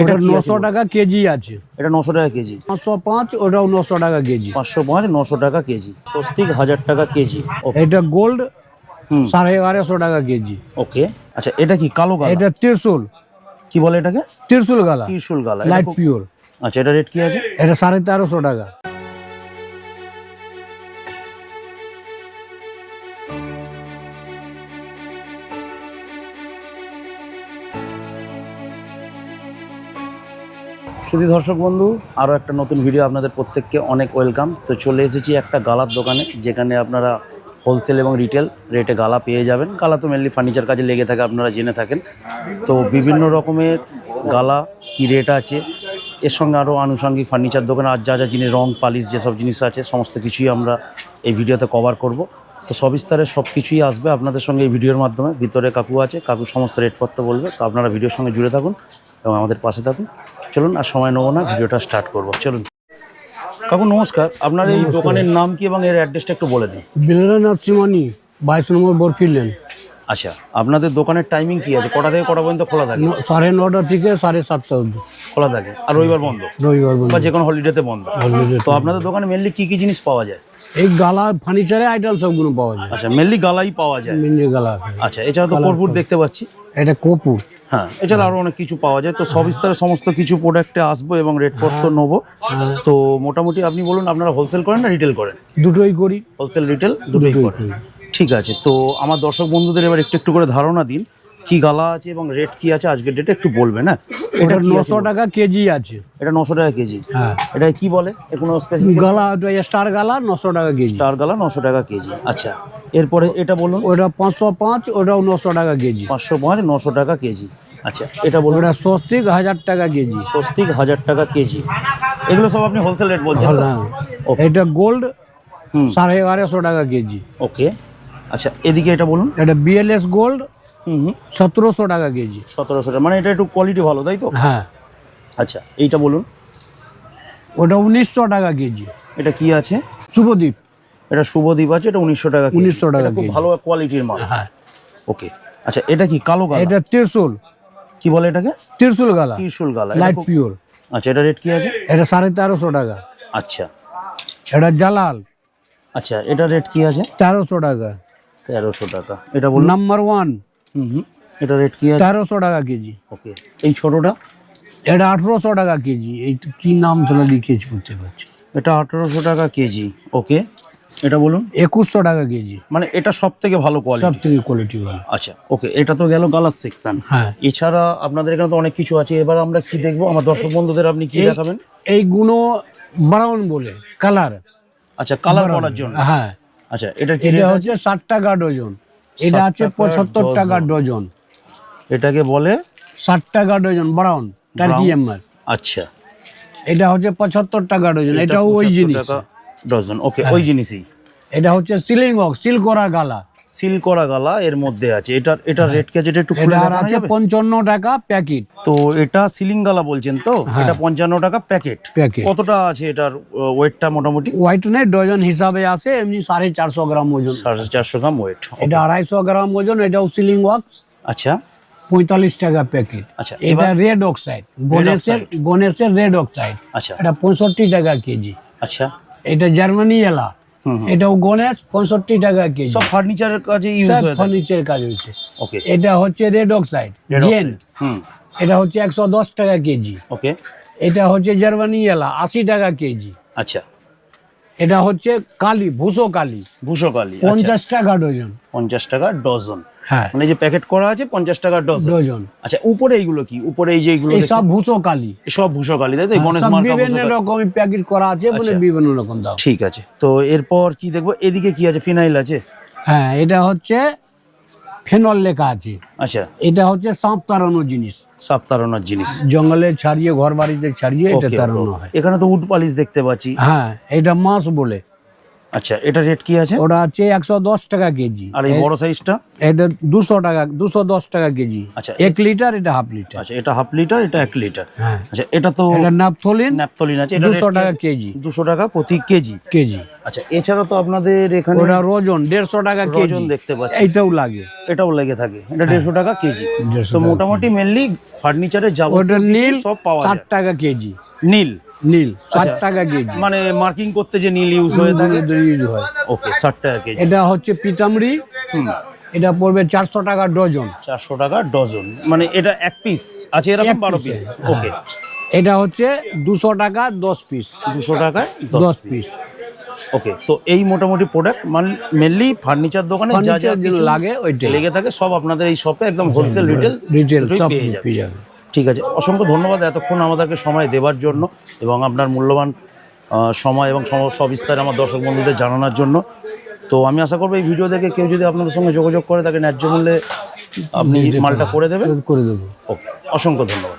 এটা 900 টাকা কেজি আছে। এটা 900 টাকা কেজি। 505 ওটাও 900 টাকা কেজি। 505 900 টাকা কেজি। স্বস্তিক 1000 টাকা কেজি। এটা গোল্ড 1150 টাকা কেজি। ওকে। আচ্ছা এটা কি কালো গালা? এটা ত্রিশূল। কি বলে এটাকে? ত্রিশূল গালা। ত্রিশূল গালা। Light pure. আচ্ছা এটা রেট কি আছে? এটা 1350 টাকা। শুধু দর্শক বন্ধু, আরও একটা নতুন ভিডিও আপনাদের প্রত্যেককে অনেক ওয়েলকাম। তো চলে এসেছি একটা গালার দোকানে, যেখানে আপনারা হোলসেল এবং রিটেল রেটে গালা পেয়ে যাবেন। গালা তো মেনলি ফার্নিচার কাজে লেগে থাকে, আপনারা জেনে থাকেন। তো বিভিন্ন রকমের গালা কি রেট আছে, এর সঙ্গে আরও আনুষঙ্গিক ফার্নিচার দোকানে আর যা যা জিনিস, রং পালিশ যেসব জিনিস আছে, সমস্ত কিছুই আমরা এই ভিডিওতে কভার করব। তো সবিস্তারে সব কিছুই আসবে আপনাদের সঙ্গে এই ভিডিওর মাধ্যমে। ভিতরে কাকু আছে, কাকু সমস্ত রেটপত্র বলবে। তো আপনারা ভিডিওর সঙ্গে জুড়ে থাকুন এবং আমাদের পাশে থাকুন। চলুন আর সময় নেবো না, ভিডিওটা স্টার্ট করবো। চলুন কাকু নমস্কার, আপনার এই দোকানের নাম কি এবং এর অ্যাড্রেসটা একটু বলে দিন। বিলেনাথ শ্রীমানি 22 নম্বর বরফি লেন। আচ্ছা আপনাদের দোকানের টাইমিং কি আছে? কটা থেকে কটা পর্যন্ত খোলা থাকে? 9:30 থেকে 7:30 অবধি খোলা থাকে, আর রবিবার বন্ধ? রবিবার বন্ধ বা যে কোনো হলিডেতে বন্ধ। তো আপনাদের দোকানে মেনলি কি কি জিনিস পাওয়া যায়? এই গালা ফার্নিচারের আইটেম সবগুলো পাওয়া যায়। আচ্ছা মেনলি গালাই পাওয়া যায়। মিনি গালা। আচ্ছা এছাড়া তো কর্পূর দেখতে পাচ্ছি। এটা কপুর। হ্যাঁ এছাড়া আরো অনেক কিছু পাওয়া যায়। তো সবিস্তারে সমস্ত কিছু প্রোডাক্টে আসবো এবং রেটপত্র নেবো। তো মোটামুটি আপনি বলুন, আপনারা হোলসেল করেন না রিটেল করেন? দুটোই করি। হোলসেল রিটেল দুটোই করেন। ঠিক আছে, তো আমার দর্শক বন্ধুদের এবার একটু একটু করে ধারণা দিন কি গালা আছে এবং রেট কি আছে আজকের ডেটে একটু বলবেন। হ্যাঁ এটা 900 টাকা কেজি আছে। এটা 900 টাকা কেজি। হ্যাঁ এটা কি বলে? কোনো স্পেসিফিক গালা? স্টার গালা 900 টাকা কেজি। স্টার গালা 900 টাকা কেজি। আচ্ছা এরপরে এটা বলুন। ওটা 505 ওটাও 900 টাকা কেজি। 505 900 টাকা কেজি। আচ্ছা এটা বলুন। ওটা স্বস্তিক 1000 টাকা কেজি। স্বস্তিক 1000 টাকা কেজি। এগুলো সব আপনি হোলসেল রেট বলছেন তো? ওকে। এটা গোল্ড 1150 টাকা কেজি। ওকে। আচ্ছা এদিকে এটা বলুন। এটা বিএলএস গোল্ড 1700 টাকা কেজি। 1700 টাকা, মানে এটা একটু কোয়ালিটি ভালো তাই তো? হ্যাঁ। আচ্ছা এইটা বলুন। ওটা 1900 টাকা কেজি। এটা কি আছে? শুভদীপ। এটা শুভদীপ আছে, এটা 1900 টাকা কেজি। 1900 টাকা এটা খুব কেজি। ভালো কোয়ালিটির মাল। হ্যাঁ। ওকে। আচ্ছা এটা কি কালো গালা? এটা ত্রিশূল। কি বলে এটাকে? ত্রিশূল গালা। ত্রিশূল গালা। Light pure. আচ্ছা এটা রেট কি আছে? এটা 1350 টাকা। আচ্ছা। এটা জালাল। আচ্ছা এটা রেট কি আছে? 1300 টাকা। 1300 টাকা। এটা বলুন। নাম্বার 1। এটা রেট কি আছে? 1300 টাকা কেজি। ওকে। এই ছোটটা? এটা 1800 টাকা কেজি। এই তো কি নাম ছিল লিখেছি বুঝতে পারছি। এটা 1800 টাকা কেজি। ওকে। এটা বলুন। 2100 টাকা কেজি। মানে এটা সব থেকে ভালো কোয়ালিটি? সব থেকে কোয়ালিটি ভালো। আচ্ছা ওকে, এটা তো গেল গালার সেকশন। হ্যাঁ। এছাড়া আপনাদের এখানে তো অনেক কিছু আছে। এবার আমরা কি দেখবো? আমার দর্শক বন্ধুদের আপনি কি দেখাবেন? এইগুলো ব্রাউন বলে কালার। আচ্ছা কালার করার জন্য। হ্যাঁ। আচ্ছা এটা কি? এটা হচ্ছে 60 টাকা ডজন। এটা আছে 75 টাকা ডজন। এটাকে বলে 60 টাকা ডজন ব্রাউন টার্কি এমআর। আচ্ছা এটা হচ্ছে 75 টাকা ডজন। এটাও ওই জিনিস ডজন। ওকে ওই জিনিসই। এটা হচ্ছে সিলিং বক্স, সিল করা গালা। সিল করা গালা এর মধ্যে আছে। এটা রেট কে যেটা একটু খুলে এটা দেখানো আছে যাবে? 55 টাকা প্যাকেট। তো এটা সিলিং গালা বলছেন তো? এটা 55 টাকা প্যাকেট। প্যাকেট। কতটা আছে এটার ওয়েটটা মোটামুটি? ওয়েট নেই, ডজন হিসাবে আছে। এমনি 450 গ্রাম ওজন। 450 গ্রাম ওয়েট। এটা 250 গ্রাম ওজন। এটাও সিলিং ওয়াক্স। আচ্ছা 45 টাকা প্যাকেট। আচ্ছা এটা রেড অক্সাইড, গণেশের রেড অক্সাইড। আচ্ছা এটা 65 টাকা কেজি। আচ্ছা এটা জার্মানি এলা। এটাও গণেশ 65 টাকা কেজি। সব ফার্নিচারের কাজে ইউজ সব হয়। ফার্নিচারের কাজ হচ্ছে। ওকে। এটা হচ্ছে রেড অক্সাইড জেন। এটা হচ্ছে 110 টাকা কেজি। ওকে। এটা হচ্ছে জার্মানি এলা 80 টাকা কেজি। আচ্ছা এটা হচ্ছে কালি, ভূষো কালি। ভূষো কালি 50 টাকা ডজন। 50 টাকা ডজন। হ্যাঁ। মানে যে প্যাকেট করা আছে 50 টাকা ডজন। আচ্ছা উপরে এইগুলো কি? উপরে এই যে এইগুলো এই সব ভূষো কালি। সব ভূষো কালি তাই তো? গণেশ সব মার্কা বিভিন্ন রকম প্যাকেট করা আছে, মানে বিভিন্ন রকম দাম। ঠিক আছে। তো এরপর কি দেখবো? এদিকে কি আছে? ফিনাইল আছে। হ্যাঁ এটা হচ্ছে ফেনল লেখা আছে। আচ্ছা এটা হচ্ছে সাপ তাড়ানোর জিনিস। সাপ তাড়ানোর জিনিস। জঙ্গলে ছাড়িয়ে, ঘর বাড়িতে ছাড়িয়ে এটা তাড়ানো হয়। এখানে তো উড পালিশ দেখতে পাচ্ছি। হ্যাঁ এটা মাছ বলে। আচ্ছা এটা রেট কি আছে? ওটা আছে 110 টাকা কেজি। আর এই বড় সাইজটা? এটা 200 টাকা, 210 টাকা কেজি। আচ্ছা 1 লিটার, এটা হাফ লিটার। আচ্ছা এটা হাফ লিটার, এটা 1 লিটার। হ্যাঁ। আচ্ছা এটা তো এটা ন্যাপথলিন। ন্যাপথলিন আছে। এটা 200 টাকা কেজি। 200 টাকা প্রতি কেজি। কেজি। আচ্ছা, এছাড়া তো আপনাদের এখানে ওটা ওজন 150 টাকা কেজি ওজন দেখতে পাচ্ছি, এইটাও লাগে, এটাও লেগে থাকে, এটা 150 টাকা কেজি। 150 তো টাকা মোটামুটি মেনলি ফার্নিচারের ওটা যাবতীয় নীল সব পাওয়া 60 যায়। টাকা কেজি, নীল নীল 60 আচ্ছা। টাকা কেজি, মানে মার্কিং করতে যে নীল ইউজ হয়ে থাকে, ইউজ হয়। ওকে, 60 টাকা কেজি। এটা হচ্ছে পিতাম্বরী, এটা পড়বে 400 টাকা ডজন। 400 টাকা ডজন, মানে এটা এক পিস আছে এরকম 12 piece, পিস, হ্যাঁ। ওকে। এটা হচ্ছে 200 টাকা 10 পিস, 200 টাকায় 10 10 পিস। ওকে। তো এই মোটামুটি প্রোডাক্ট মানে মেনলি ফার্নিচার দোকানে যা যা ফার্নিচার কিছু লাগে ওইটাই, লেগে থাকে সব আপনাদের এই শপে একদম হোলসেল রিটেল দুটোই সব পেয়ে যাবেন। পেয়ে যাবে। ঠিক আছে, অসংখ্য ধন্যবাদ এতক্ষণ আমাদেরকে সময় দেওয়ার জন্য এবং আপনার মূল্যবান সময় এবং সবিস্তারে আমার দর্শক বন্ধুদের জানানোর জন্য। তো আমি আশা করবো এই ভিডিও দেখে কেউ যদি আপনাদের সঙ্গে যোগাযোগ করে তাকে ন্যায্য মূল্যে আপনি মালটা করে দেবেন। করে দেবো। ওকে, অসংখ্য ধন্যবাদ।